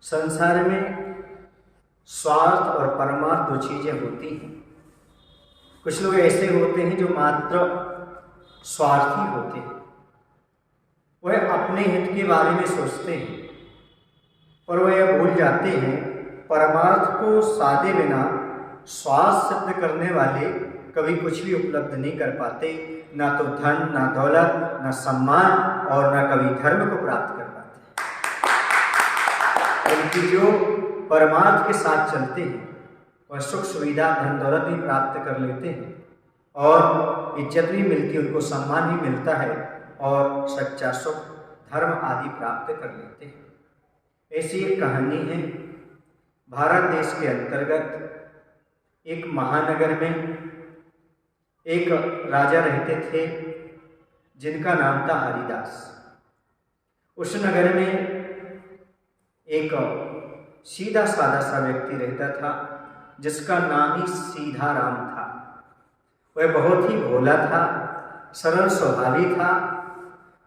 संसार में स्वार्थ और परमार्थ दो चीजें होती हैं। कुछ लोग ऐसे होते हैं जो मात्र स्वार्थी होते हैं, वह अपने हित के बारे में सोचते हैं, पर वह यह भूल जाते हैं परमार्थ को साधे बिना स्वार्थ सिद्ध करने वाले कभी कुछ भी उपलब्ध नहीं कर पाते, ना तो धन, ना दौलत, ना सम्मान और ना कभी धर्म को प्राप्त कर पाते। उनकी जो परमार्थ के साथ चलते हैं वह सुख सुविधा, धन दौलत भी प्राप्त कर लेते हैं और इज्जत भी मिलती है, उनको सम्मान भी मिलता है और सच्चा सुख, धर्म आदि प्राप्त कर लेते हैं। ऐसी एक कहानी है। भारत देश के अंतर्गत एक महानगर में एक राजा रहते थे जिनका नाम था हरिदास। उस नगर में एक सीधा साधा सा व्यक्ति रहता था जिसका नाम ही सीधा राम था। वह बहुत ही भोला था, सरल स्वभावी था।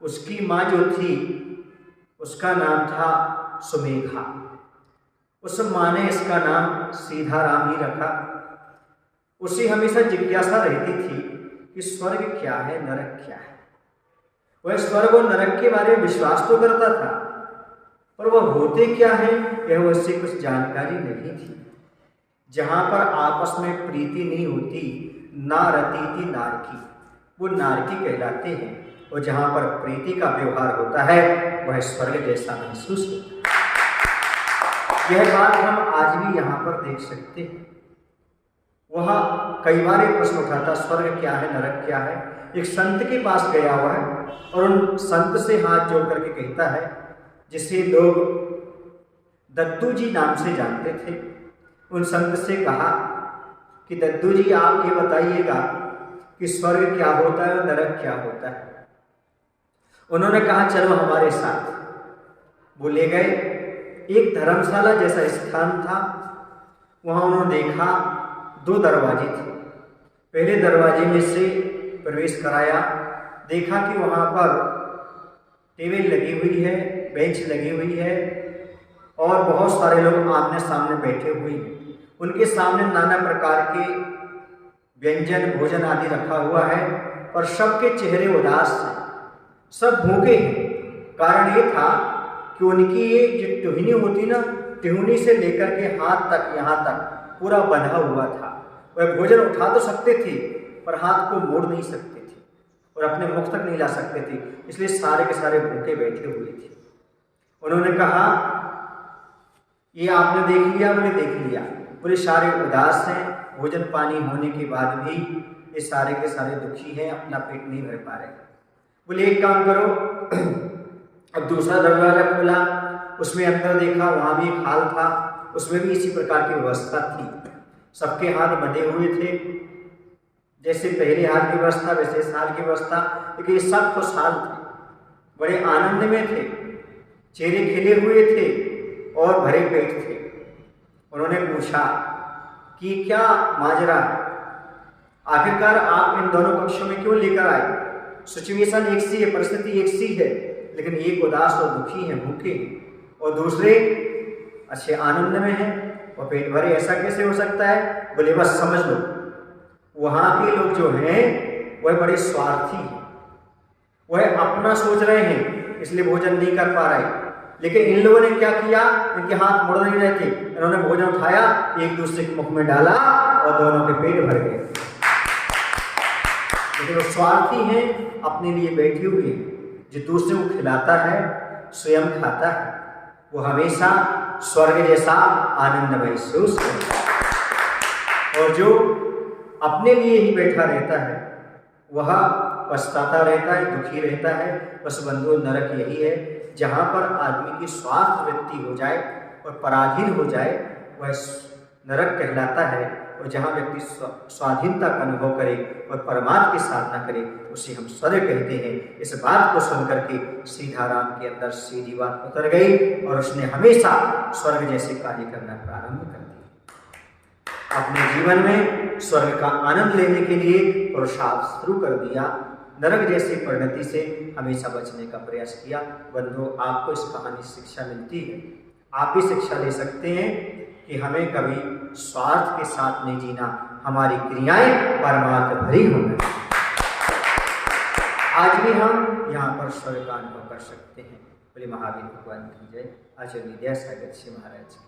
उसकी माँ जो थी उसका नाम था सुमेघा। उस माँ ने इसका नाम सीधा राम ही रखा। उसे हमेशा जिज्ञासा रहती थी कि स्वर्ग क्या है, नरक क्या है। वह स्वर्ग और नरक के बारे में विश्वास तो करता था, पर वह होते क्या है यह उससे कुछ जानकारी नहीं थी। जहाँ पर आपस में प्रीति नहीं होती, ना रतीति नारकी, वो नारकी कहलाते हैं, और जहाँ पर प्रीति का व्यवहार होता है वह स्वर्ग जैसा महसूस होता है। यह बात हम आज भी यहाँ पर देख सकते हैं। वह कई बार एक प्रश्न उठाता, स्वर्ग क्या है, नरक क्या है। एक संत के पास गया हुआ है और उन संत से हाथ जोड़ करके कहता है, जिसे लोग दद्दू जी नाम से जानते थे। उन संत से कहा कि दद्दू जी आप ये बताइएगा कि स्वर्ग क्या होता है और नरक क्या होता है। उन्होंने कहा चलो हमारे साथ। वो ले गए। एक धर्मशाला जैसा स्थान था। वहाँ उन्होंने देखा दो दरवाजे थे। पहले दरवाजे में से प्रवेश कराया, देखा कि वहाँ पर टेबल लगी हुई है, बेंच लगी हुई है और बहुत सारे लोग आमने सामने बैठे हुए हैं। उनके सामने नाना प्रकार के व्यंजन, भोजन आदि रखा हुआ है, पर सबके चेहरे उदास हैं, सब भूखे हैं। कारण ये था कि उनकी ये जो टुहनी होती ना, टुहनी से लेकर के हाथ तक, यहाँ तक पूरा बंधा हुआ था। वह भोजन उठा तो सकते थे पर हाथ को मोड़ नहीं सकते थे और अपने मुख तक नहीं ला सकते थे, इसलिए सारे के सारे भूखे बैठे हुए थे। उन्होंने कहा ये आपने देख लिया? बोले देख लिया। बोले सारे उदास हैं, भोजन पानी होने के बाद भी ये सारे के सारे दुखी हैं, अपना पेट नहीं भर पा रहे। बोले एक काम करो, अब दूसरा दरवाजा खोला, उसमें अंदर देखा, वहाँ भी एक हाल था, उसमें भी इसी प्रकार की व्यवस्था थी। सबके हाथ बंधे हुए थे, जैसे पहले हाल की व्यवस्था वैसे इस हाल की व्यवस्था, लेकिन ये सब खुशहाल थे, बड़े आनंद में थे, चेहरे खिले हुए थे और भरे पेट थे। उन्होंने पूछा कि क्या माजरा, आखिरकार आप इन दोनों पक्षों में क्यों लेकर आए? सिचुएशन एक सी है, परिस्थिति एक सी है, लेकिन एक उदास और दुखी हैं, भूखे हैं, और दूसरे अच्छे आनंद में हैं और पेट भरे। ऐसा कैसे हो सकता है? बोले बस समझ लो, वहाँ के लोग जो हैं वह बड़े स्वार्थी हैं, वह अपना सोच रहे हैं, इसलिए भोजन नहीं कर पा रहे। लेकिन इन लोगों ने क्या किया, इनके हाथ मुड़ नहीं रहे थे, इन्होंने भोजन उठाया, एक दूसरे के मुख में डाला और दोनों के पेट भर गए। लेकिन वो स्वार्थी हैं, अपने लिए बैठे हुए हैं। जो दूसरे को खिलाता है स्वयं खाता है, वो हमेशा स्वर्ग जैसा आनंद महसूस करता है। और जो अपने लिए ही बैठा रहता है वह पछताता रहता है, दुखी रहता है। बस बंधु, नरक यही है जहाँ पर आदमी की स्वार्थ वृत्ति हो जाए और पराधीन हो जाए, वह नरक कहलाता है। और जहाँ व्यक्ति स्वाधीनता का अनुभव करे और परमार्थ की साधना करे, उसे हम स्वर्ग कहते हैं। इस बात को सुनकर के सीधा राम के अंदर सीधी बात उतर गई और उसने हमेशा स्वर्ग जैसे कार्य करना प्रारंभ कर दिया। अपने जीवन में स्वर्ग का आनंद लेने के लिए पुरुषार्थ शुरू कर दिया। नरक जैसी परिणति से हमेशा बचने का प्रयास किया। बंधुओं, आपको इस कहानी से शिक्षा मिलती है आप भी शिक्षा दे सकते हैं कि हमें कभी स्वार्थ के साथ नहीं जीना, हमारी क्रियाएं परमार्थ भरी होना। आज भी हम यहाँ पर स्वर्ग का अनुभव कर सकते हैं। बोले महावीर भगवान की जय। आचार्य विद्यासागर जी महाराज।